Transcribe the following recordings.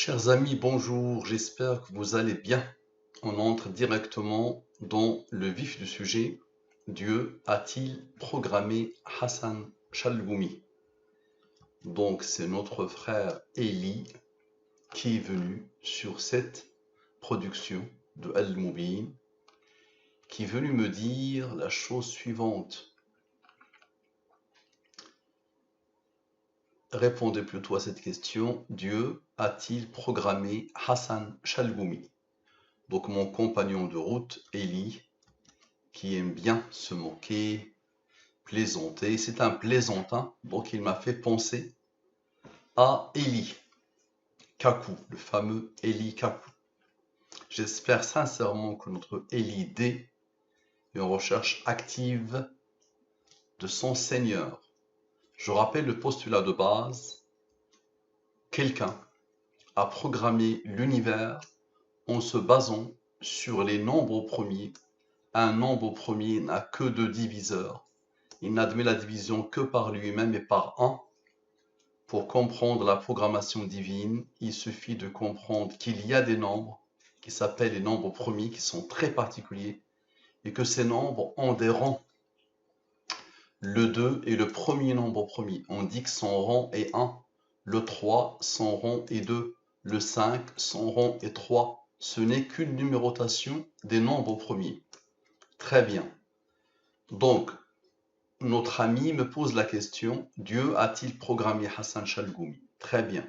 Chers amis, bonjour, j'espère que vous allez bien. On entre directement dans le vif du sujet. Dieu a-t-il programmé Hassan Chalgoumi? Donc c'est notre frère Eli qui est venu sur cette production de Al-Mubin, qui est venu me dire la chose suivante. Répondez plutôt à cette question. Dieu a-t-il programmé Hassan Chalgoumi? Donc mon compagnon de route, Eli, qui aime bien se moquer, plaisanter. C'est un plaisantin, donc il m'a fait penser à Eli Kaku, le fameux Eli Kaku. J'espère sincèrement que notre Eli D est en recherche active de son Seigneur. Je rappelle le postulat de base. Quelqu'un a programmé l'univers en se basant sur les nombres premiers. Un nombre premier n'a que deux diviseurs. Il n'admet la division que par lui-même et par un. Pour comprendre la programmation divine, il suffit de comprendre qu'il y a des nombres qui s'appellent les nombres premiers, qui sont très particuliers, et que ces nombres ont des rangs. Le 2 est le premier nombre premier. On dit que son rang est 1. Le 3, son rang est 2. Le 5, son rang est 3. Ce n'est qu'une numérotation des nombres premiers. Très bien. Donc, notre ami me pose la question, Dieu a-t-il programmé Hassan Chalgoumi? Très bien.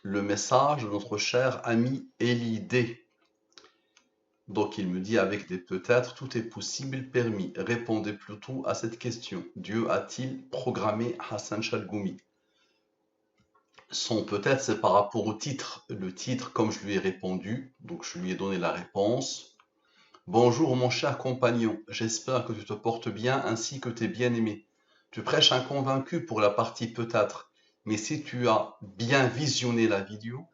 Le message de notre cher ami Eli D. Donc il me dit avec des peut-être, tout est possible, permis. Répondez plutôt à cette question. Dieu a-t-il programmé Hassan Chalgoumi? Son peut-être, c'est par rapport au titre. Le titre, comme je lui ai répondu, donc je lui ai donné la réponse. Bonjour mon cher compagnon, j'espère que tu te portes bien ainsi que tes bien-aimés. Tu prêches un convaincu pour la partie peut-être, mais si tu as bien visionné la vidéo,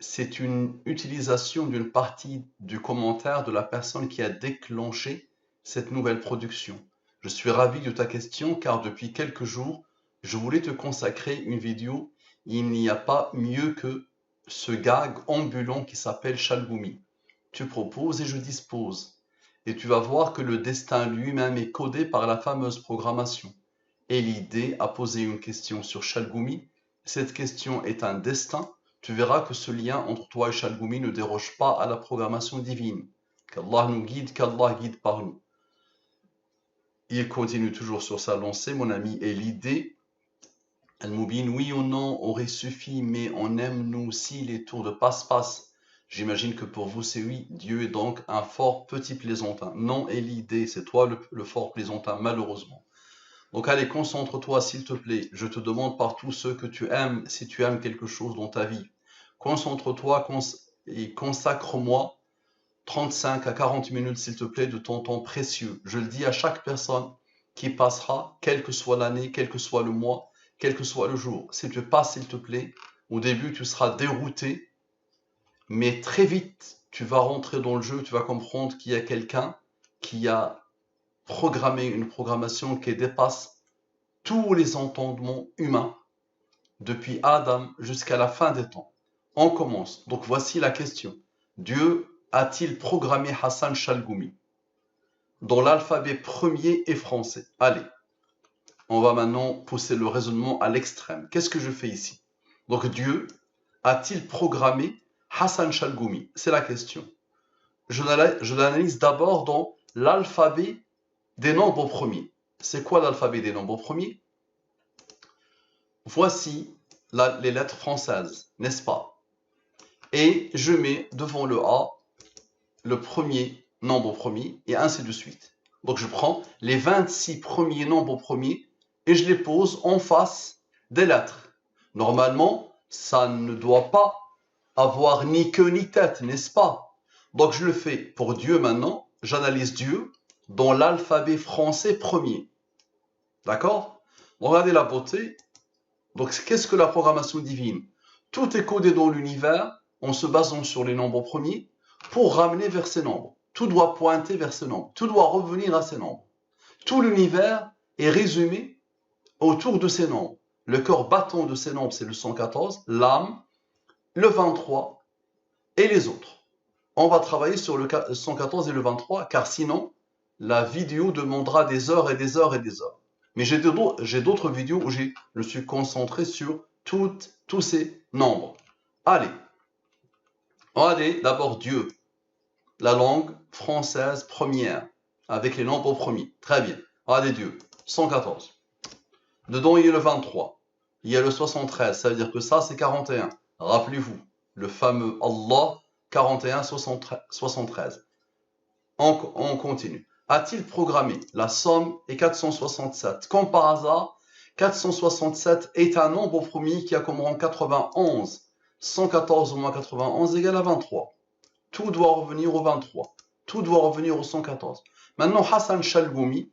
c'est une utilisation d'une partie du commentaire de la personne qui a déclenché cette nouvelle production. Je suis ravi de ta question car depuis quelques jours, je voulais te consacrer une vidéo. Il n'y a pas mieux que ce gag ambulant qui s'appelle Chalgoumi. Tu proposes et je dispose. Et tu vas voir que le destin lui-même est codé par la fameuse programmation. Et l'idée a posé une question sur Chalgoumi. Cette question est un destin. Tu verras que ce lien entre toi et Chalgoumi ne déroge pas à la programmation divine. Qu'Allah nous guide, qu'Allah guide par nous. Il continue toujours sur sa lancée, mon ami. Et l'idée, Al-Mubin, oui ou non, aurait suffi, mais on aime nous aussi les tours de passe-passe. J'imagine que pour vous c'est oui, Dieu est donc un fort petit plaisantin. Non, et l'idée, c'est toi le fort plaisantin, malheureusement. Donc allez, concentre-toi s'il te plaît. Je te demande par tous ceux que tu aimes, si tu aimes quelque chose dans ta vie. Concentre-toi et consacre-moi 35 à 40 minutes s'il te plaît de ton temps précieux. Je le dis à chaque personne qui passera, quelle que soit l'année, quel que soit le mois, quel que soit le jour. Si tu passes s'il te plaît, au début tu seras dérouté, mais très vite, tu vas rentrer dans le jeu, tu vas comprendre qu'il y a quelqu'un qui a programmé une programmation qui dépasse tous les entendements humains, depuis Adam jusqu'à la fin des temps. On commence. Donc voici la question. Dieu a-t-il programmé Hassan Chalgoumi dans l'alphabet premier et français? Allez, on va maintenant pousser le raisonnement à l'extrême. Qu'est-ce que je fais ici? Donc Dieu a-t-il programmé Hassan Chalgoumi? C'est la question. Je l'analyse d'abord dans l'alphabet des nombres premiers. C'est quoi l'alphabet des nombres premiers? Voici les lettres françaises, n'est-ce pas? Et je mets devant le A le premier nombre premier et ainsi de suite. Donc je prends les 26 premiers nombres premiers et je les pose en face des lettres. Normalement, ça ne doit pas avoir ni queue ni tête, n'est-ce pas? Donc je le fais pour Dieu maintenant. J'analyse Dieu dans l'alphabet français premier. D'accord? Regardez la beauté. Donc qu'est-ce que la programmation divine? Tout est codé dans l'univers en se basant sur les nombres premiers pour ramener vers ces nombres. Tout doit pointer vers ces nombres. Tout doit revenir à ces nombres. Tout l'univers est résumé autour de ces nombres. Le cœur battant de ces nombres, c'est le 114. L'âme le 23 et les autres. On va travailler sur le 114 et le 23, car sinon, la vidéo demandera des heures et des heures et des heures. Mais j'ai d'autres vidéos où je me suis concentré sur tous ces nombres. Allez, regardez d'abord Dieu, la langue française première, avec les nombres premiers. Très bien. Regardez Dieu, 114. Dedans, il y a le 23. Il y a le 73, ça veut dire que ça, c'est 41. Rappelez-vous, le fameux Allah, 41, 73. On continue. A-t-il programmé? La somme est 467. Comme par hasard, 467 est un nombre premier qui a comme rang 91. 114 moins 91 égale à 23. Tout doit revenir au 23. Tout doit revenir au 114. Maintenant, Hassan Chalgoumi,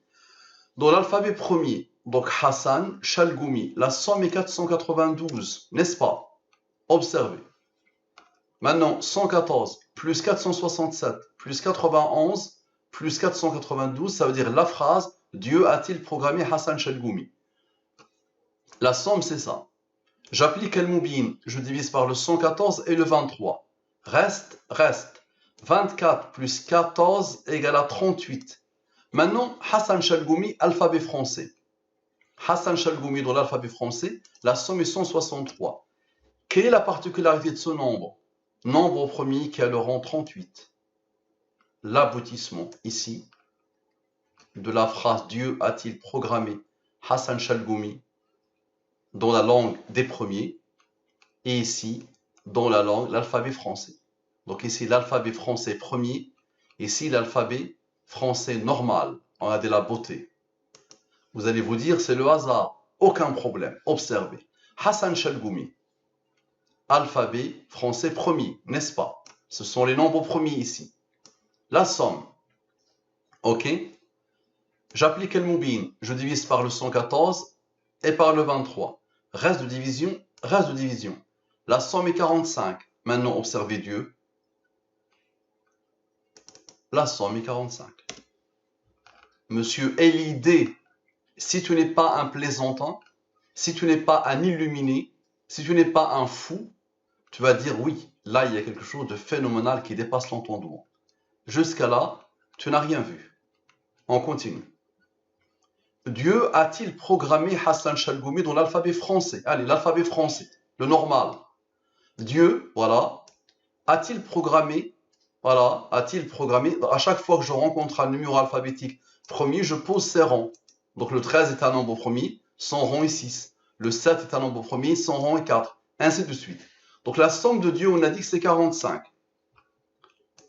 dans l'alphabet premier, donc Hassan Chalgoumi, la somme est 492, n'est-ce pas? Observez. Maintenant, 114 plus 467 plus 91 plus 492, ça veut dire la phrase « Dieu a-t-il programmé Hassan Chalgoumi ?» La somme, c'est ça. J'applique Al-Moubin, je divise par le 114 et le 23. Reste. 24 plus 14 égale à 38. Maintenant, Hassan Chalgoumi, alphabet français. Hassan Chalgoumi dans l'alphabet français, la somme est 163. Quelle est la particularité de ce nombre? Nombre premier qui a le rang 38. L'aboutissement ici de la phrase Dieu a-t-il programmé Hassan Chalgoumi dans la langue des premiers et ici dans la langue, l'alphabet français. Donc ici l'alphabet français premier, ici l'alphabet français normal. On a de la beauté. Vous allez vous dire c'est le hasard. Aucun problème. Observez. Hassan Chalgoumi. Alphabet français premier, n'est-ce pas? Ce sont les nombres premiers ici. La somme. Ok? J'applique le Moubin. Je divise par le 114 et par le 23. Reste de division. La somme est 45. Maintenant, observez Dieu. La somme est 45. Monsieur Elidé, si tu n'es pas un plaisantin, si tu n'es pas un illuminé, si tu n'es pas un fou, tu vas dire oui, là il y a quelque chose de phénoménal qui dépasse l'entendement. Jusqu'à là, tu n'as rien vu. On continue. Dieu a-t-il programmé Hassan Chalgoumi dans l'alphabet français? Allez, l'alphabet français, le normal. Dieu, voilà, a-t-il programmé, à chaque fois que je rencontre un numéro alphabétique premier, je pose ses rangs. Donc le 13 est un nombre premier, son rang est 6. Le 7 est un nombre premier, son rang est 4. Ainsi de suite. Donc la somme de Dieu, on a dit que c'est 45.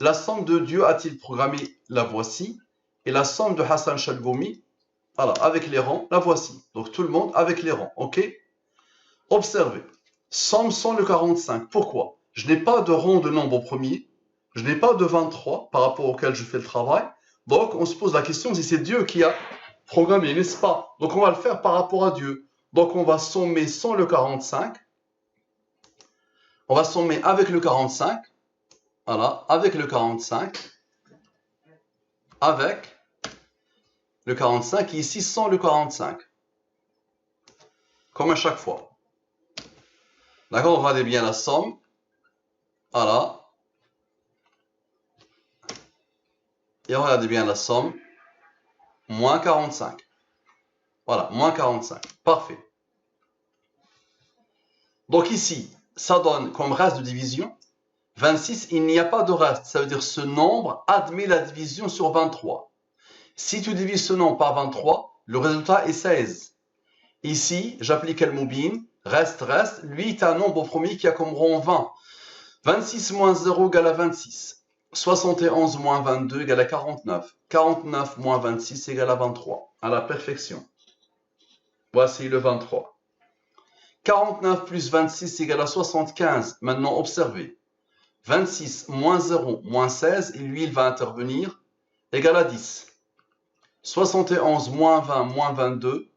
La somme de Dieu a-t-il programmé? La voici. Et la somme de Hassan Chalgoumi, voilà, avec les rangs, la voici. Donc tout le monde avec les rangs, ok? Observez. Somme sans le 45. Pourquoi? Je n'ai pas de rang de nombre premier. Je n'ai pas de 23 par rapport auquel je fais le travail. Donc on se pose la question si c'est Dieu qui a programmé, n'est-ce pas? Donc on va le faire par rapport à Dieu. Donc on va sommer sans le 45. On va sommer avec le 45. Voilà, avec le 45. Avec le 45 et ici sans le 45. Comme à chaque fois. D'accord, on regardez bien la somme. Voilà. Et regardez bien la somme. Moins 45. Voilà, moins 45. Parfait. Donc ici, ça donne comme reste de division 26. Il n'y a pas de reste. Ça veut dire ce nombre admet la division sur 23. Si tu divises ce nombre par 23, le résultat est 16. Ici, j'applique le Moubin. Reste. Lui est un nombre premier qui a comme rang 20. 26 moins 0 égale à 26. 71 moins 22 égale à 49. 49 moins 26 égale à 23. À la perfection. Voici le 23. 49 plus 26 égale à 75. Maintenant, observez. 26 moins 0 moins 16, et lui, il va intervenir, égale à 10. 71 moins 20 moins 22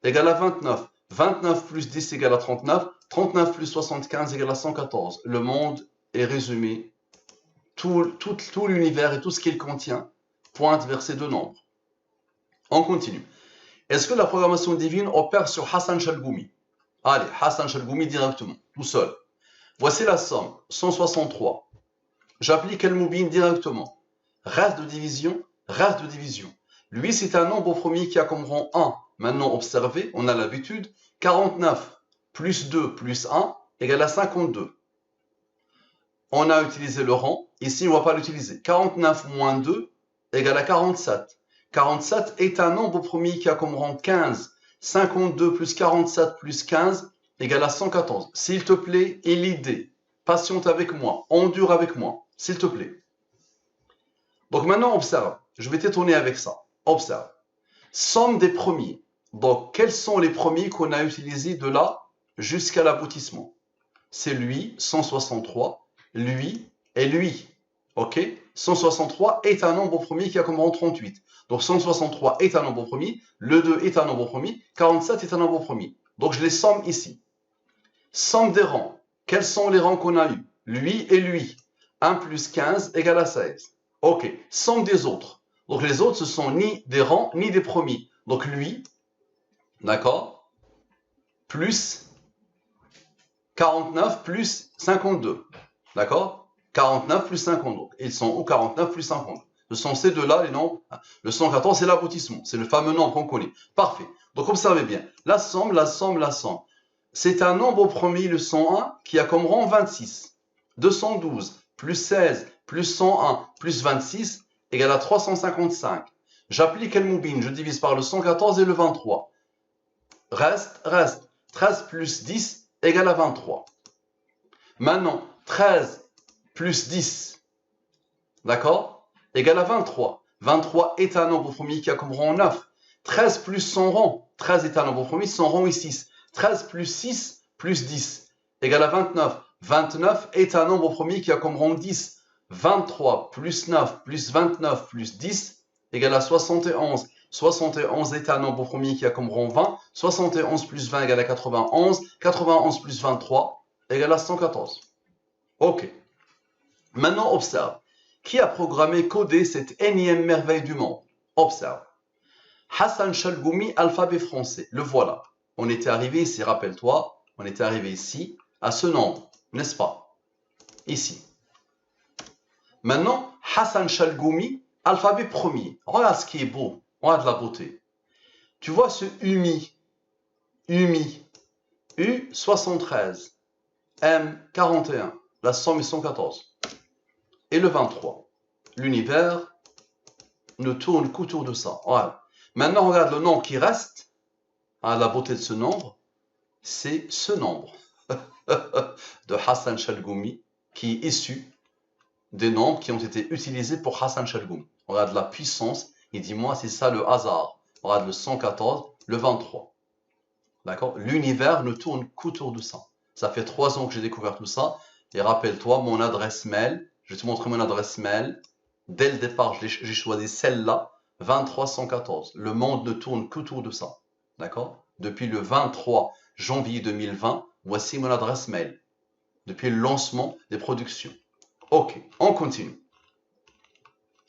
égale à 29. 29 plus 10 égale à 39. 39 plus 75 égale à 114. Le monde est résumé. Tout l'univers et tout ce qu'il contient pointe vers ces deux nombres. On continue. Est-ce que la programmation divine opère sur Hassan Chalgoumi? Allez, Hassan Chalgoumi directement, tout seul. Voici la somme, 163. J'applique El Moubin directement. Reste de division, reste de division. Lui, c'est un nombre au premier qui a comme rang 1. Maintenant, observez, on a l'habitude. 49 plus 2 plus 1 égale à 52. On a utilisé le rang. Ici, on ne va pas l'utiliser. 49 moins 2 égale à 47. 47 est un nombre au premier qui a comme rang 15. 52 plus 47 plus 15 égale à 114. S'il te plaît, et l'idée, patiente avec moi, endure avec moi, s'il te plaît. Donc maintenant, observe. Je vais t'étonner avec ça. Observe. Somme des premiers. Donc, quels sont les premiers qu'on a utilisés de là jusqu'à l'aboutissement? C'est lui, 163, lui et lui. Ok? 163 est un nombre premier qui a comme rang 38. Donc 163 est un nombre premier, le 2 est un nombre premier, 47 est un nombre premier. Donc je les somme ici. Somme des rangs. Quels sont les rangs qu'on a eus? Lui et lui. 1 plus 15 égale à 16. Ok. Somme des autres. Donc les autres, ce sont ni des rangs, ni des premiers. Donc lui, d'accord, plus 49 plus 52. D'accord? 49 plus 52. Ils sont où 49 plus 52? Ce sont ces deux-là, les nombres. Le 114, c'est l'aboutissement. C'est le fameux nombre qu'on connaît. Parfait. Donc, observez bien. La somme, la somme, la somme. C'est un nombre au premier, le 101, qui a comme rang 26. 212 plus 16 plus 101 plus 26 égale à 355. J'applique El Moubin, je divise par le 114 et le 23. Reste. 13 plus 10 égale à 23. Maintenant, 13 plus 10, d'accord, égale à 23. 23 est un nombre premier qui a comme rang 9. 13 plus son rang, 13 est un nombre premier, son rang est 6. 13 plus 6 plus 10 égale à 29. 29 est un nombre premier qui a comme rang 10. 23 plus 9 plus 29 plus 10 égale à 71. 71 est un nombre premier qui a comme rang 20. 71 plus 20 égale à 91. 91 plus 23 égale à 114. Ok. Maintenant, observe. Qui a programmé, codé cette énième merveille du monde? Observe. Hassan Chalgoumi, alphabet français. Le voilà. On était arrivé ici, rappelle-toi, on était arrivé ici, à ce nombre, n'est-ce pas? Ici. Maintenant, Hassan Chalgoumi, alphabet premier. Regarde ce qui est beau. Regarde la beauté. Tu vois ce UMI. U73. M41. La somme est 114. Et le 23. L'univers ne tourne qu'autour de ça. Voilà. Maintenant, regarde le nombre qui reste. Ah, la beauté de ce nombre, c'est ce nombre de Hassan Chalgoumi qui est issu des nombres qui ont été utilisés pour Hassan Chalgoumi. Regarde la puissance et dis-moi si c'est ça le hasard. Regarde le 114, le 23. D'accord? L'univers ne tourne qu'autour de ça. Ça fait 3 ans que j'ai découvert tout ça. Et rappelle-toi, mon adresse mail, je vais te montrer mon adresse mail. Dès le départ, j'ai choisi celle-là, 2314. Le monde ne tourne qu'autour de ça. D'accord? Depuis le 23 janvier 2020, voici mon adresse mail. Depuis le lancement des productions. Ok, on continue.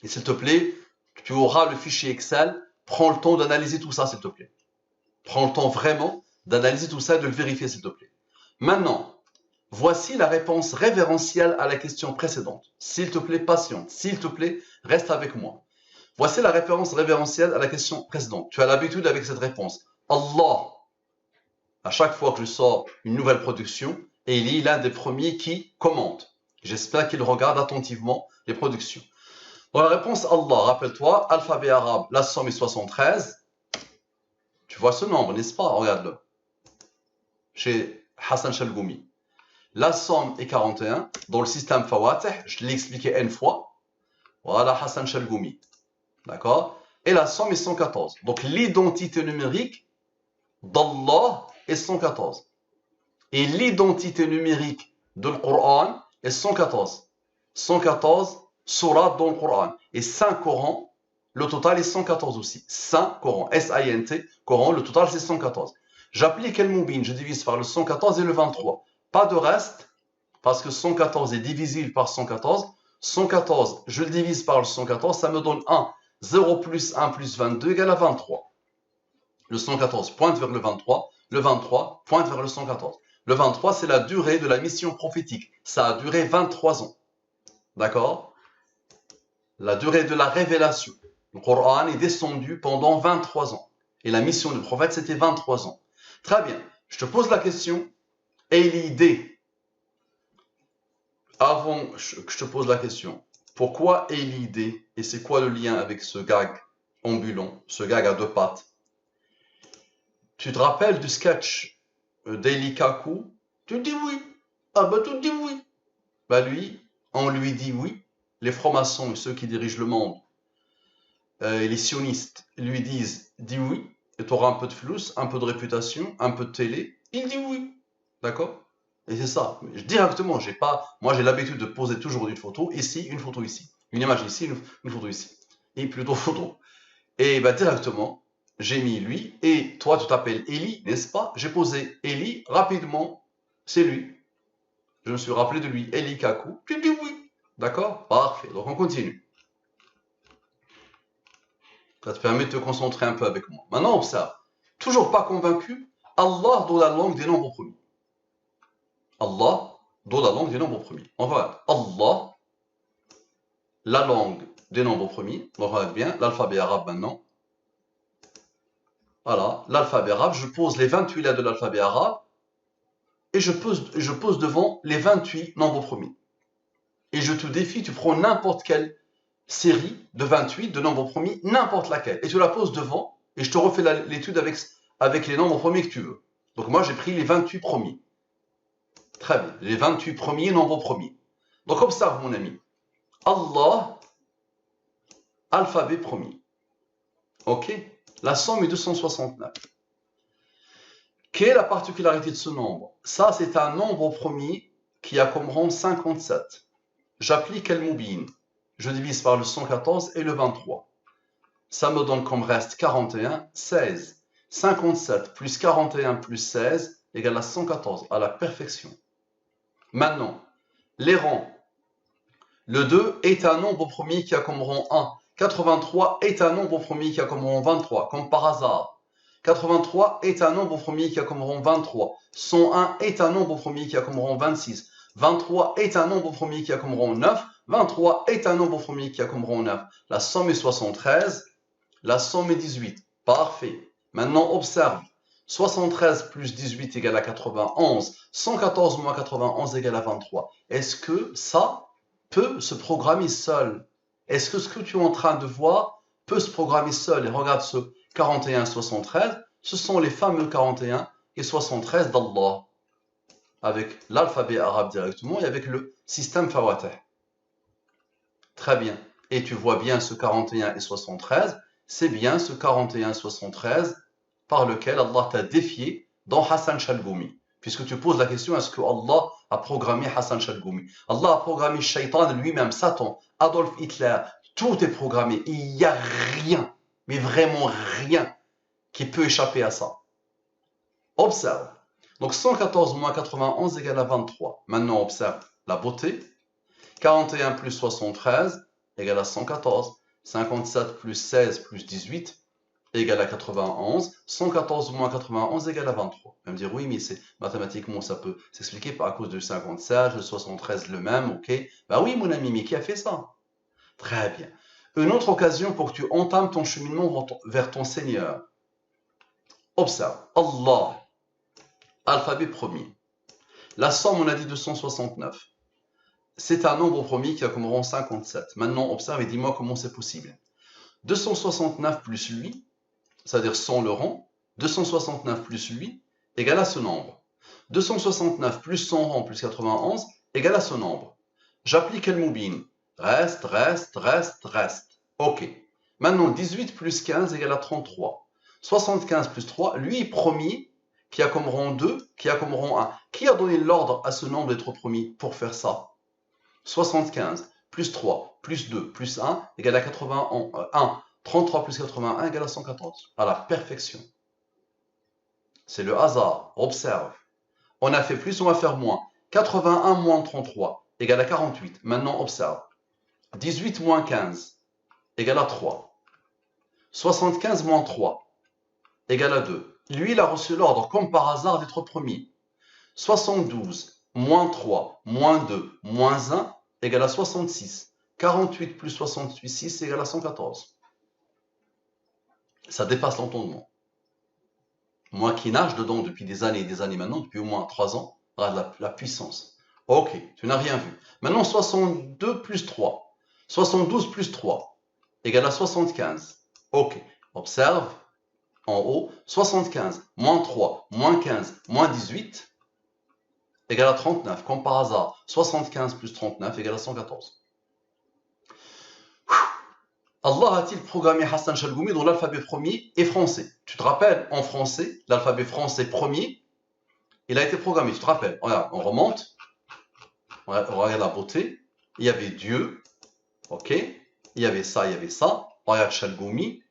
Et s'il te plaît, tu auras le fichier Excel. Prends le temps d'analyser tout ça, s'il te plaît. Prends le temps vraiment d'analyser tout ça et de le vérifier, s'il te plaît. Maintenant, voici la réponse révérentielle à la question précédente. S'il te plaît, patiente. S'il te plaît, reste avec moi. Voici la référence révérentielle à la question précédente. Tu as l'habitude avec cette réponse. Allah. À chaque fois que je sors une nouvelle production, et il est l'un des premiers qui commente. J'espère qu'il regarde attentivement les productions. Dans la réponse Allah, rappelle-toi, alphabet arabe, la somme est 73. Tu vois ce nombre, n'est-ce pas? Regarde-le. Chez Hassan Chalgoumi. La somme est 41. Dans le système Fawatih, je l'ai expliqué N fois. Voilà Hassan Chalgoumi. D'accord? Et la somme est 114. Donc l'identité numérique d'Allah est 114. Et l'identité numérique de le Coran est 114. 114 sourates dans le Coran. Et 5 Corans, le total est 114 aussi. 5 Corans, S-I-N-T, Coran, le total c'est 114. J'applique El Moubin, je divise par le 114 et le 23. Pas de reste, parce que 114 est divisible par 114. 114, je le divise par le 114, ça me donne 1. 0 plus 1 plus 22 égale à 23. Le 114 pointe vers le 23 pointe vers le 114. Le 23, c'est la durée de la mission prophétique. Ça a duré 23 ans. D'accord? La durée de la révélation. Le Coran est descendu pendant 23 ans. Et la mission du prophète, c'était 23 ans. Très bien. Je te pose la question. Et l'idée, avant que je te pose la question, pourquoi est l'idée et c'est quoi le lien avec ce gag ambulant, ce gag à deux pattes? Tu te rappelles du sketch d'Eli Kaku? Tu dis oui. Ah bah tu dis oui. Bah lui, on lui dit oui. Les francs-maçons et ceux qui dirigent le monde, et les sionistes lui disent dis oui, et tu auras un peu de flous, un peu de réputation, un peu de télé. Il dit oui. D'accord? Et c'est ça. Directement, moi j'ai l'habitude de poser toujours une photo ici, une photo ici. Une image ici, une photo ici. Et plutôt photo. Et bah directement, j'ai mis lui, et toi tu t'appelles Eli, n'est-ce pas? J'ai posé Eli, rapidement, c'est lui. Je me suis rappelé de lui, Eli Kaku. Tu dis oui. D'accord? Parfait. Donc on continue. Ça te permet de te concentrer un peu avec moi. Maintenant, observe. Toujours pas convaincu? Allah dans la langue des nombres premiers. Allah dans la langue des nombres premiers. On va Allah, la langue des nombres premiers. On regarde bien l'alphabet arabe maintenant. Voilà, l'alphabet arabe. Je pose les 28 lettres de l'alphabet arabe et je pose devant les 28 nombres premiers. Et je te défie, tu prends n'importe quelle série de 28 de nombres premiers, n'importe laquelle, et tu la poses devant et je te refais l'étude avec les nombres premiers que tu veux. Donc moi j'ai pris les 28 premiers. Très bien, les 28 premiers nombres premiers. Donc observe mon ami. Allah, alphabet premier. Ok? La somme est 269. Quelle est la particularité de ce nombre? Ça, c'est un nombre premier qui a comme rang 57. J'applique El-Moubin. Je divise par le 114 et le 23. Ça me donne comme reste 41, 16. 57 plus 41 plus 16 égale à 114, à la perfection. Maintenant, les rangs. Le 2 est un nombre premier qui a comme rang 1. 83 est un nombre premier qui a comme rang 23, comme par hasard. 83 est un nombre premier qui a comme rang 23. 101 est un nombre premier qui a comme rang 26. 23 est un nombre premier qui a comme rang 9. 23 est un nombre premier qui a comme rang 9. La somme est 73. La somme est 18. Parfait. Maintenant, observe. 73 plus 18 égale à 91. 114 moins 91 égale à 23. Est-ce que ça peut se programmer seul? Est-ce que ce que tu es en train de voir peut se programmer seul? Et regarde ce 41 et 73. Ce sont les fameux 41 et 73 d'Allah. Avec l'alphabet arabe directement et avec le système Fawatih. Très bien. Et tu vois bien ce 41 et 73. C'est bien ce 41 et 73 par lequel Allah t'a défié dans Hassan Chalgoumi. Puisque tu poses la question, est-ce que Allah a programmé Hassan Chalgoumi? Allah a programmé Shaitan lui-même, Satan, Adolf Hitler, tout est programmé. Il n'y a rien, mais vraiment rien, qui peut échapper à ça. Observe. Donc 114 moins 91 égale à 23. Maintenant observe la beauté. 41 plus 73 égale à 114. 57 plus 16 plus 18 égale à 91. 114 moins 91 égale à 23. Tu vas me dire, oui, mais mathématiquement, ça peut s'expliquer à cause de 57, de 73 le même, ok? Bah oui, mon ami, mais qui a fait ça? Très bien. Une autre occasion pour que tu entames ton cheminement vers ton Seigneur. Observe. Allah. Alphabet premier. La somme, on a dit 269. C'est un nombre premier qui a comme rang 57. Maintenant, observe et dis-moi comment c'est possible. 269 plus lui, c'est-à-dire sans le rang, 269 plus lui, égale à ce nombre. 269 plus son rang plus 91, égale à ce nombre. J'applique le moubin. Reste, reste, reste, reste. Ok. Maintenant, 18 plus 15 égale à 33. 75 plus 3, lui premier, qui a comme rang 2, qui a comme rang 1. Qui a donné l'ordre à ce nombre d'être premier pour faire ça? 75 plus 3 plus 2 plus 1 égale à 81. 33 plus 81 égale à 114. À la perfection. C'est le hasard. Observe. On a fait plus, on va faire moins. 81 moins 33 égale à 48. Maintenant, observe. 18 moins 15 égale à 3. 75 moins 3 égale à 2. Lui, il a reçu l'ordre, comme par hasard, d'être premier. 72 moins 3 moins 2 moins 1 égale à 66. 48 plus 68, 6 égale à 114. Ça dépasse l'entendement. Moi qui nage dedans depuis des années et des années maintenant, depuis au moins 3 ans, regarde la puissance. Ok, tu n'as rien vu. Maintenant, 62 plus 3. 72 plus 3 égale à 75. Ok, observe en haut. 75 moins 3 moins 15 moins 18 égale à 39. Comme par hasard, 75 plus 39 égale à 114. Allah a-t-il programmé Hassan Chalgoumi dans l'alphabet premier et français? Tu te rappelles, en français, l'alphabet français premier, il a été programmé. Tu te rappelles? Regarde, on remonte. On regarde la beauté. Il y avait Dieu. Ok. Il y avait ça, il y avait ça. On regarde Chalgoumi.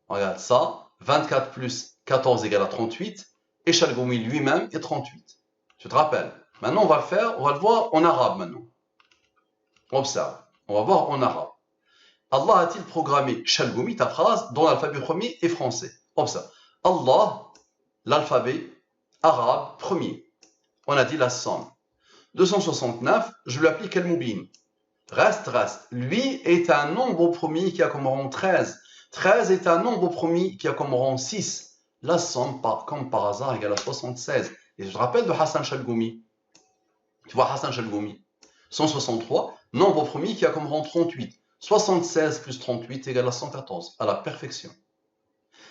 On regarde ça. 24 plus 14 égale à 38. Et Chalgoumi lui-même est 38. Tu te rappelles? Maintenant, on va le voir en arabe maintenant. Observe. On va voir en arabe. Allah a-t-il programmé Chalgoumi, ta phrase, dans l'alphabet premier et français? Observe. Allah, l'alphabet arabe premier. On a dit la somme. 269, je lui applique Al-Mubin. Reste. Lui est un nombre premier qui a comme rang 13. 13 est un nombre premier qui a comme rang 6. La somme, comme par hasard, égale à 76. Et je te rappelle de Hassan Chalgoumi. Tu vois Hassan Chalgoumi. 163, nombre premier qui a comme rang 38. 76 plus 38 égale à 114, à la perfection.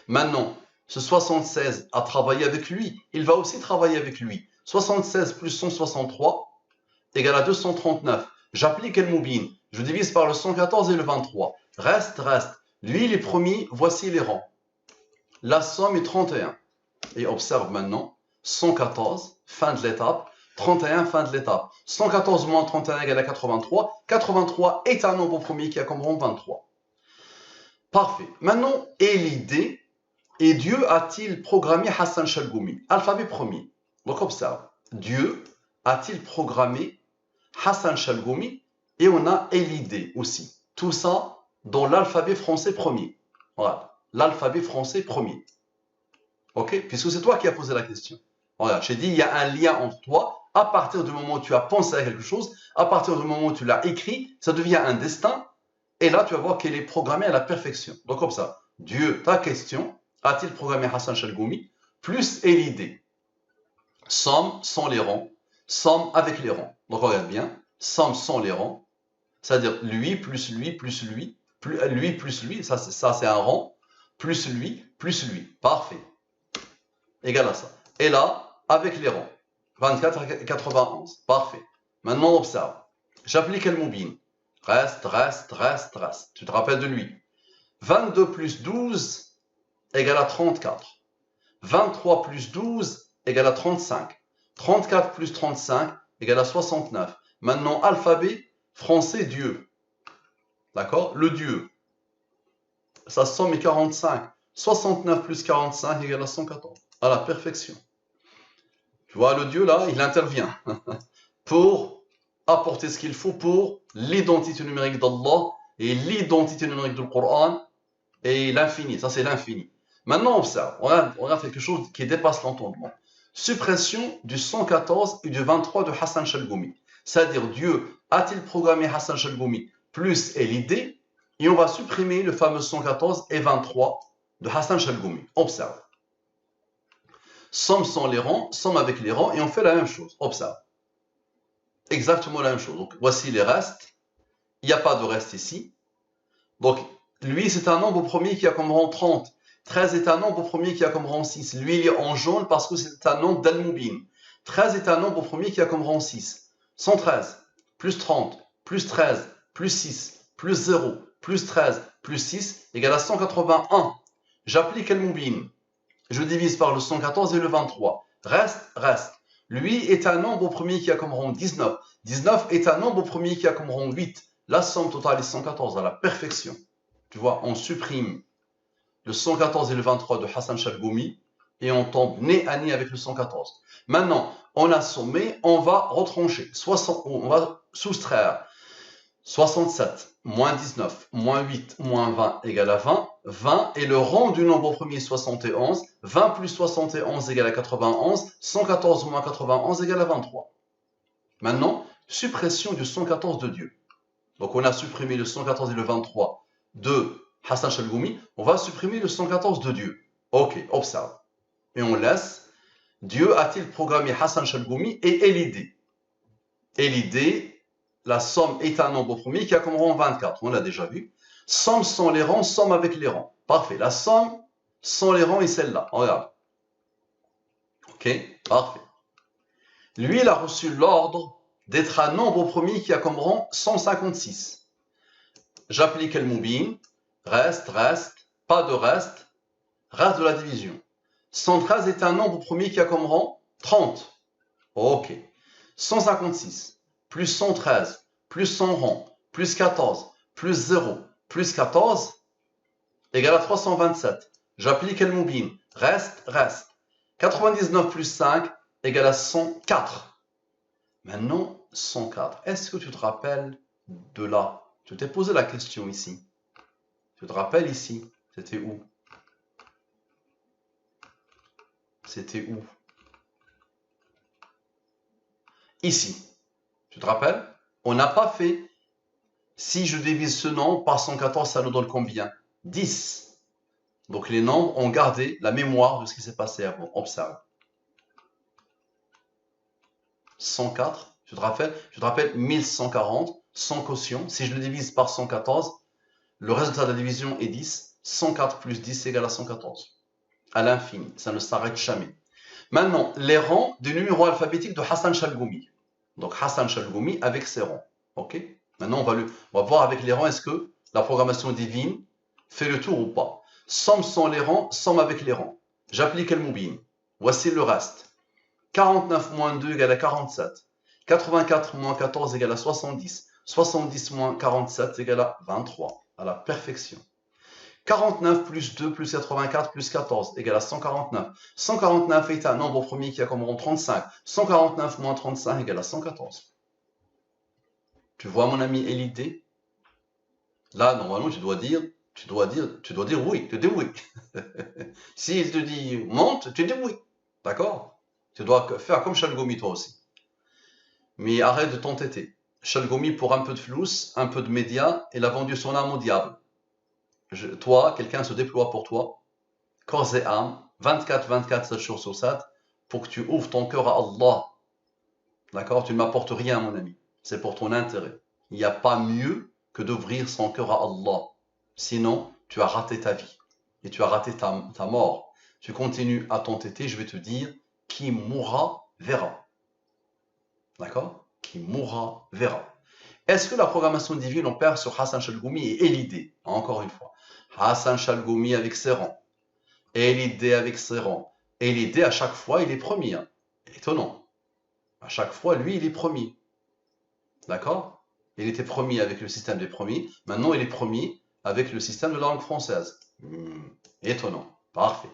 Maintenant, ce 76 a travaillé avec lui, il va aussi travailler avec lui. 76 plus 163 égale à 239. J'applique El Moubin, je divise par le 114 et le 23. Reste. Lui, les premiers, voici les rangs. La somme est 31. Et observe maintenant, 114, fin de l'étape. 31, fin de l'étape. 114 moins 31 égale à 83. 83 est un nombre premier qui a comme rang 23. Parfait. Maintenant, et l'idée, et Dieu a-t-il programmé Hassan Chalgoumi? Alphabet premier. Donc observe. Dieu a-t-il programmé Hassan Chalgoumi? Et on a l'idée aussi. Tout ça dans l'alphabet français premier. Voilà. L'alphabet français premier. Ok? Puisque c'est toi qui as posé la question. Voilà. J'ai dit, il y a un lien entre toi. À partir du moment où tu as pensé à quelque chose, à partir du moment où tu l'as écrit, ça devient un destin. Et là, tu vas voir qu'elle est programmée à la perfection. Donc comme ça, Dieu, ta question, a-t-il programmé Hassan Chalgoumi? Plus est l'idée. Somme sans les rangs, somme avec les rangs. Donc regarde bien, somme sans les rangs, c'est-à-dire lui plus lui plus lui, lui plus lui, ça c'est un rang, plus lui. Parfait. Égal à ça. Et là, avec les rangs. 24 et 91. Parfait. Maintenant, on observe. J'applique le Moubin. Reste. Tu te rappelles de lui. 22 plus 12 égale à 34. 23 plus 12 égale à 35. 34 plus 35 égale à 69. Maintenant, alphabet français Dieu. D'accord? Le Dieu. Sa somme est 45. 69 plus 45 égale à 114. À la perfection. Tu vois, le Dieu là, il intervient pour apporter ce qu'il faut pour l'identité numérique d'Allah et l'identité numérique du Coran et l'infini. Ça, c'est l'infini. Maintenant, observe. On regarde quelque chose qui dépasse l'entendement. Suppression du 114 et du 23 de Hassan Chalgoumi. C'est-à-dire, Dieu a-t-il programmé Hassan Chalgoumi plus est l'idée, et on va supprimer le fameux 114 et 23 de Hassan Chalgoumi. Observe. Somme sans les rangs, somme avec les rangs, et on fait la même chose. Observe. Exactement la même chose. Donc, voici les restes. Il n'y a pas de reste ici. Donc, lui, c'est un nombre premier qui a comme rang 30. 13 est un nombre premier qui a comme rang 6. Lui, il est en jaune parce que c'est un nombre d'Al-Moubin. 13 est un nombre premier qui a comme rang 6. 113, plus 30, plus 13, plus 6, plus 0, plus 13, plus 6, égale à 181. J'applique Al-Moubin. Je divise par le 114 et le 23. Reste. Lui est un nombre premier qui a comme rang 19. 19 est un nombre premier qui a comme rang 8. La somme totale est 114 à la perfection. Tu vois, on supprime le 114 et le 23 de Hassan Chalgoumi et on tombe nez à nez avec le 114. Maintenant, on a sommé, on va retrancher. On va soustraire 67, moins 19, moins 8, moins 20 égale à 20. 20 est le rang du nombre premier 71. 20 plus 71 égale à 91. 114 moins 91 égale à 23. Maintenant, suppression du 114 de Dieu. Donc on a supprimé le 114 et le 23 de Hassan Chalgoumi. On va supprimer le 114 de Dieu. Ok, observe. Et on laisse. Dieu a-t-il programmé Hassan Chalgoumi et l'idée. Et l'idée, la somme est un nombre premier qui a comme rang 24. On l'a déjà vu. Somme sans les rangs, somme avec les rangs. Parfait. La somme sans les rangs est celle-là. Regarde. Ok, parfait. Lui, il a reçu l'ordre d'être un nombre premier qui a comme rang 156. J'applique le moubin. Reste, pas de reste de la division. 113 est un nombre premier qui a comme rang 30. Ok. 156 plus 113 plus 100 rang plus 14 plus 0 plus 14 égale à 327. J'applique le moubin. Reste. 99 plus 5 égale à 104. Maintenant, 104. Est-ce que tu te rappelles de là? Tu t'es posé la question ici. Tu te rappelles ici? C'était où? C'était où? Ici. Tu te rappelles? On n'a pas fait. Si je divise ce nombre par 114, ça nous donne combien? 10. Donc les nombres ont gardé la mémoire de ce qui s'est passé avant. Observe. 104, tu te rappelles 1140, sans quotient. Si je le divise par 114, le résultat de la division est 10. 104 plus 10 égale à 114. À l'infini, ça ne s'arrête jamais. Maintenant, les rangs du numéro alphabétique de Hassan Chalgoumi. Donc Hassan Chalgoumi avec ses rangs. Ok? Maintenant, on va voir avec les rangs, est-ce que la programmation divine fait le tour ou pas. Somme sans les rangs, somme avec les rangs. J'applique le moubin. Voici le reste. 49 moins 2 égale à 47. 84 moins 14 égale à 70. 70 moins 47 égale à 23. À la perfection. 49 plus 2 plus 84 plus 14 égale à 149. 149 est un nombre premier qui a comme rang 35. 149 moins 35 égale à 114. Tu vois mon ami et l'idée? Là, normalement, tu dois dire oui. Tu dis oui. S'il te dit monte, tu dis oui. D'accord? Tu dois faire comme Chalgoumi toi aussi. Mais arrête de t'entêter. Chalgoumi, pour un peu de flous, un peu de médias, il a vendu son âme au diable. Toi, quelqu'un se déploie pour toi, corps et âme, 24, 7 jours sur 7, pour que tu ouvres ton cœur à Allah. D'accord? Tu ne m'apportes rien, mon ami. C'est pour ton intérêt. Il n'y a pas mieux que d'ouvrir son cœur à Allah. Sinon, tu as raté ta vie. Et tu as raté ta mort. Tu continues à t'entêter, je vais te dire, qui mourra, verra. D'accord? Qui mourra, verra. Est-ce que la programmation divine opère sur Hassan Chalgoumi et l'idée? Encore une fois. Hassan Chalgoumi avec ses rangs. Et l'idée avec ses rangs. Et l'idée, à chaque fois, il est premier. Hein. Étonnant. À chaque fois, lui, il est premier. D'accord? Il était premier avec le système des premiers. Maintenant, il est premier avec le système de la langue française. Étonnant. Parfait.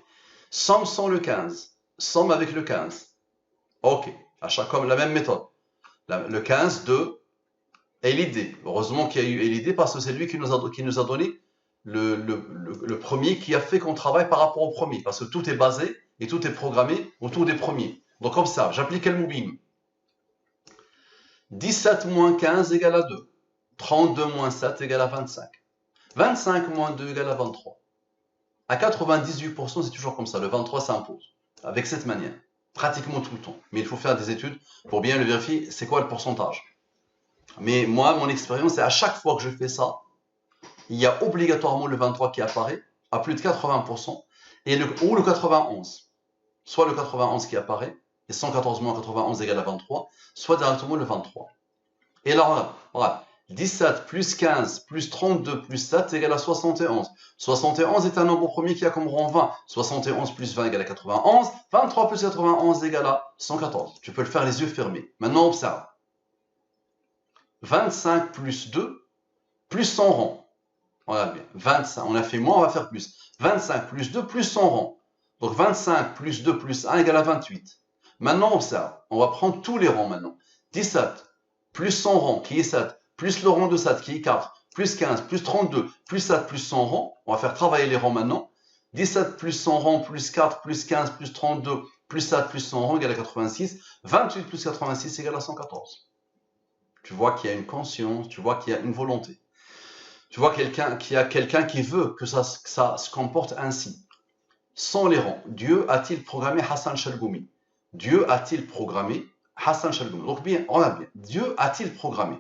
Somme sans le 15. Somme avec le 15. Ok. À chaque fois, la même méthode. Le 15 de Elidé. Heureusement qu'il y a eu Elidé parce que c'est lui qui nous a donné le premier qui a fait qu'on travaille par rapport au premier. Parce que tout est basé et tout est programmé autour des premiers. Donc comme ça, j'applique le moubin. 17 moins 15 égale à 2. 32 moins 7 égale à 25. 25 moins 2 égale à 23. À 98%, c'est toujours comme ça. Le 23 s'impose. Avec cette manière. Pratiquement tout le temps. Mais il faut faire des études pour bien le vérifier. C'est quoi le pourcentage? Mais moi, mon expérience, c'est à chaque fois que je fais ça, il y a obligatoirement le 23 qui apparaît à plus de 80%, ou le 91. Soit le 91 qui apparaît, et 114 moins 91 égale à 23, soit directement le 23. Et alors, voilà, 17 plus 15 plus 32 plus 7 égale à 71. 71 est un nombre premier qui a comme rang 20. 71 plus 20 égale à 91. 23 plus 91 égale à 114. Tu peux le faire les yeux fermés. Maintenant, observe. 25 plus 2 plus 100 rangs. Regarde bien. 25, on a fait moins, on va faire plus. 25 plus 2 plus 100 rangs. Donc 25 plus 2 plus 1 égale à 28. Maintenant, observe. On va prendre tous les rangs maintenant. 17 plus 100 rangs, qui est 7, plus le rang de 7 qui est 4, plus 15, plus 32, plus 7, plus 100 rangs. On va faire travailler les rangs maintenant. 17 plus 100 rangs, plus 4, plus 15, plus 32, plus 7, plus 100 rangs égale à 86. 28 plus 86 égale à 114. Tu vois qu'il y a une conscience, tu vois qu'il y a une volonté. Tu vois qu'il y a quelqu'un qui veut que ça se comporte ainsi. Sans les rangs, Dieu a-t-il programmé Hassan Chalgoumi? Dieu a-t-il programmé Hassan Chalgoumi? Donc bien, regarde bien. Dieu a-t-il programmé?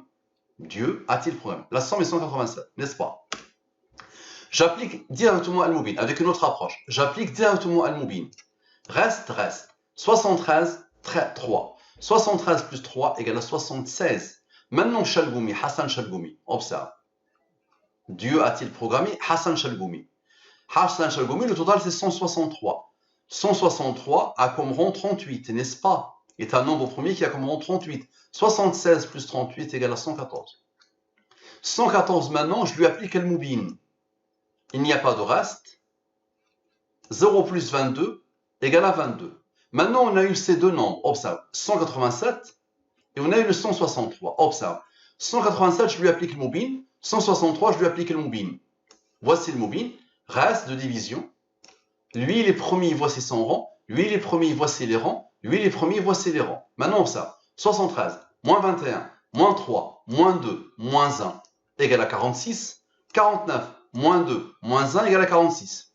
Dieu a-t-il programmé? La somme est 187, n'est-ce pas? J'applique directement Al-Moubin avec une autre approche. J'applique directement Al-Moubin. Reste. 73, 3. 73 plus 3 égale à 76. Maintenant, Chalgoumi, Hassan Chalgoumi, observe. Dieu a-t-il programmé Hassan Chalgoumi? Hassan Chalgoumi, le total c'est 163. 163 a comme rang 38, n'est-ce pas? Est un nombre premier qui a comme rang 38. 76 plus 38 égale à 114. 114 maintenant, je lui applique Al-Moubin. Il n'y a pas de reste. 0 plus 22 égale à 22. Maintenant, on a eu ces deux nombres. Observe. 187 et on a eu le 163. Observe. 187, je lui applique le Moubin. 163, je lui applique le Moubin. Voici le Moubin. Reste de division. Lui, il est premier, voici son rang. Lui, il est premier, voici les rangs. Lui, il est premier, voici les rangs. Maintenant, observe. 73, moins 21, moins 3, moins 2, moins 1 égale à 46. 49, moins 2, moins 1 égale à 46.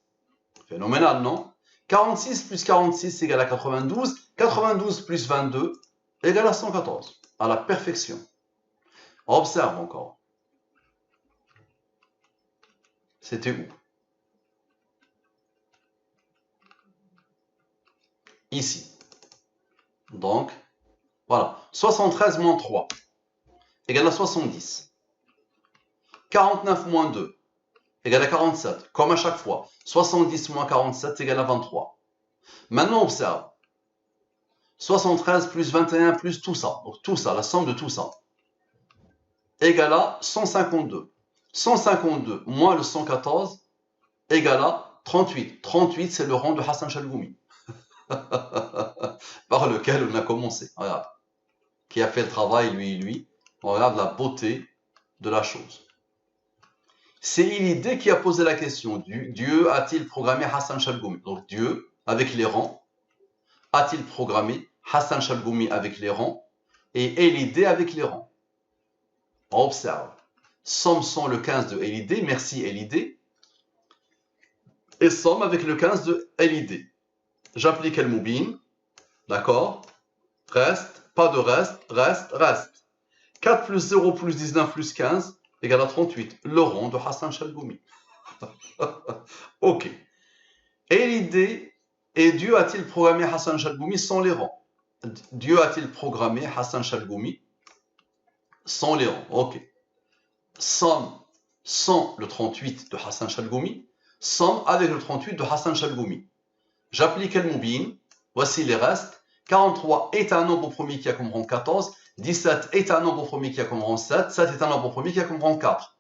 Phénoménal, non? 46 plus 46 égale à 92. 92 plus 22 égale à 114. À la perfection. Observe encore. C'était où? Ici. Donc, voilà. 73 moins 3 égale à 70. 49 moins 2 égale à 47. Comme à chaque fois. 70 moins 47 égale à 23. Maintenant, observe. 73 plus 21 plus tout ça. Donc, tout ça, la somme de tout ça. Égale à 152. 152 moins le 114 égale à 38. 38, c'est le rang de Hassan Chalgoumi. Par lequel on a commencé. Regarde. Qui a fait le travail, lui. On regarde la beauté de la chose. C'est l'idée qui a posé la question. Dieu a-t-il programmé Hassan Chalgoumi? Donc Dieu, avec les rangs, a-t-il programmé Hassan Chalgoumi avec les rangs et Elidé avec les rangs? On observe. Somme sans le 15 de Elidé, merci Elidé. Et somme avec le 15 de Elidé. J'applique El Moubin. D'accord? Reste, pas de reste, reste. 4 plus 0 plus 19 plus 15 égale à 38. Le rang de Hassan Chalgoumi. Ok. Et l'idée, et Dieu a-t-il programmé Hassan Chalgoumi sans les rangs? Dieu a-t-il programmé Hassan Chalgoumi sans les rangs? Ok. Somme sans le 38 de Hassan Chalgoumi, somme avec le 38 de Hassan Chalgoumi. J'applique El Moubin. Voici les restes. 43 est un nombre premier qui a comme rang 14. 17 est un nombre premier qui a comme rang 7. 7 est un nombre premier qui a comme rang 4.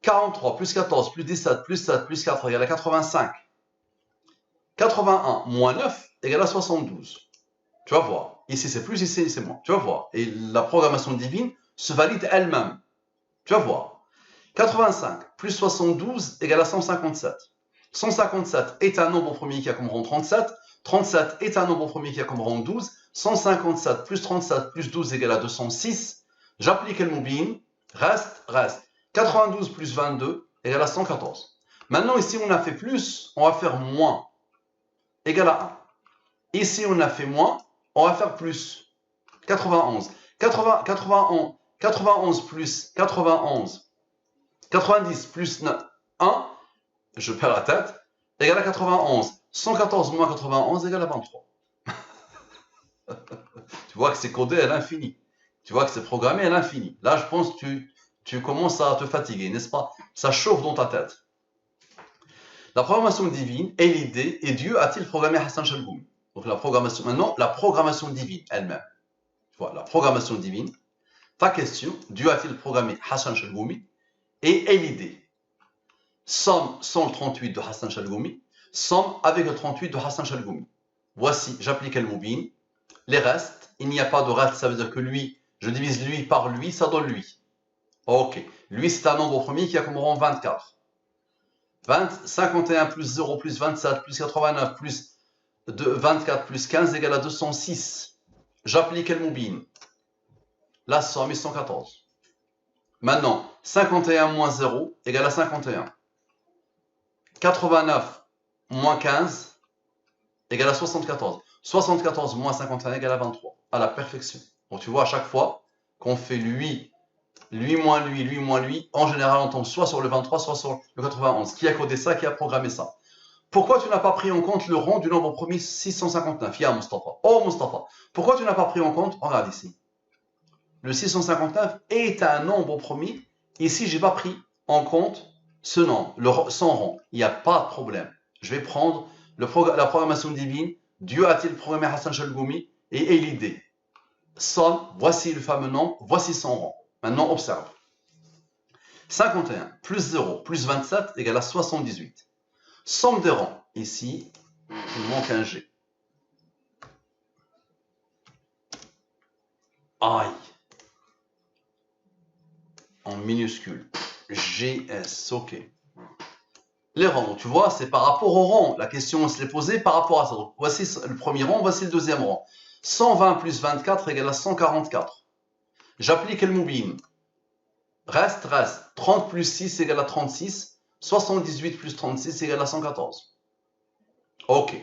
43 plus 14 plus 17 plus 7 plus 4 égale à 85. 81 moins 9 égale à 72. Tu vas voir. Ici c'est plus, ici c'est moins. Tu vas voir. Et la programmation divine se valide elle-même. Tu vas voir. 85 plus 72 égale à 157. 157 est un nombre premier qui a comme rang 37. 37 est un nombre premier qui a comme rang 12. 157 plus 37 plus 12 égale à 206. J'applique le Moubin. Reste. 92 plus 22 égale à 114. Maintenant, ici, on a fait plus, on va faire moins. Égale à 1. Ici, on a fait moins, on va faire plus. 91. 91 plus 91. 90 plus 1, je perds la tête, égale à 91. 114 moins 91 égale à 23. Tu vois que c'est codé à l'infini. Tu vois que c'est programmé à l'infini. Là, je pense que tu commences à te fatiguer, n'est-ce pas? Ça chauffe dans ta tête. La programmation divine est l'idée, et Dieu a-t-il programmé Hassan Chalgoumi? Donc la programmation, maintenant, la programmation divine elle-même. Tu vois, la programmation divine, ta question, Dieu a-t-il programmé Hassan Chalgoumi? Et est l'idée. Somme sans le 38 de Hassan Chalgoumi, somme avec le 38 de Hassan Chalgoumi. Voici, j'applique El Moubin. Les restes, il n'y a pas de reste, ça veut dire que lui, je divise lui par lui, ça donne lui. Ok. Lui, c'est un nombre premier qui a comme rang 24. 51 plus 0 plus 27 plus 89 plus 24 plus 15 égale à 206. J'applique le moubine. La somme est 114. Maintenant, 51 moins 0 égale à 51. 89 moins 15 égale à 74. 74 moins 51 égale à 23. À la perfection. Donc tu vois, à chaque fois qu'on fait lui moins lui, en général on tombe soit sur le 23, soit sur le 91. Qui a codé ça, qui a programmé ça? Pourquoi tu n'as pas pris en compte le rang du nombre premier 659? Ya Mustafa. Oh Mustafa. Pourquoi tu n'as pas pris en compte? Regarde ici. Le 659 est un nombre premier. Ici, je n'ai pas pris en compte ce nombre, son rang. Il n'y a pas de problème. Je vais prendre la programmation divine. Dieu a-t-il programmé Hassan Chalgoumi et l'idée. Somme, voici le fameux nombre, voici son rang. Maintenant, observe. 51 plus 0 plus 27 égale à 78. Somme des rangs. Ici, il manque un G. Aïe. En minuscule. GS, ok. Les rangs, tu vois, c'est par rapport au rang. La question se l'est posée par rapport à ça. Donc, voici le premier rang, voici le deuxième rang. 120 plus 24 égale à 144. J'applique le moubine. Reste. 30 plus 6 égale à 36. 78 plus 36 égale à 114. Ok.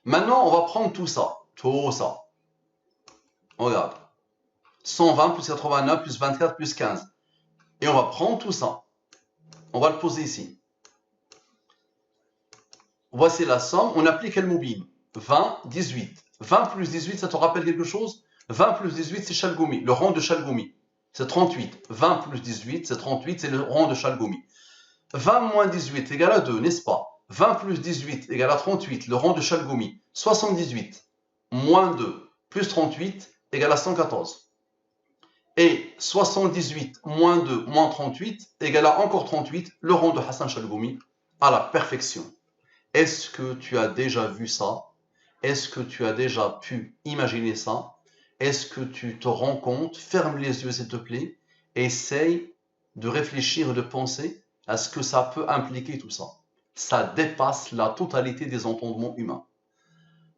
Maintenant, on va prendre tout ça. Tout ça. Regarde. 120 plus 89 plus 24 plus 15. Et on va prendre tout ça. On va le poser ici. Voici la somme. On applique le moubine. 20, 18. 20 plus 18, ça te rappelle quelque chose? 20 plus 18, c'est Chalgoumi, le rang de Chalgoumi. C'est 38. 20 plus 18, c'est 38, c'est le rang de Chalgoumi. 20 moins 18 égale à 2, n'est-ce pas? 20 plus 18 égale à 38, le rang de Chalgoumi. 78 moins 2 plus 38 égale à 114. Et 78 moins 2 moins 38 égale à encore 38, le rang de Hassan Chalgoumi à la perfection. Est-ce que tu as déjà vu ça? Est-ce que tu as déjà pu imaginer ça? Est-ce que tu te rends compte? Ferme les yeux s'il te plaît. Essaye de réfléchir et de penser à ce que ça peut impliquer tout ça. Ça dépasse la totalité des entendements humains.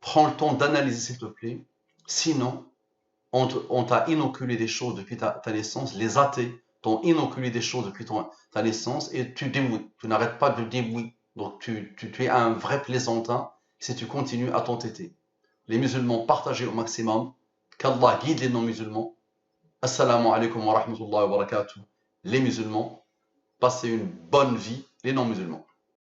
Prends le temps d'analyser s'il te plaît. Sinon, on t'a inoculé des choses depuis ta naissance. Les athées t'ont inoculé des choses depuis ta naissance et tu débouilles. Tu n'arrêtes pas de débouiller. Donc tu es un vrai plaisantin si tu continues à t'entêter. Les musulmans, partagez au maximum. Qu'Allah guide les non-musulmans. Assalamu alaikum wa rahmatullahi wa barakatuh. Les musulmans, passez une bonne vie, les non-musulmans.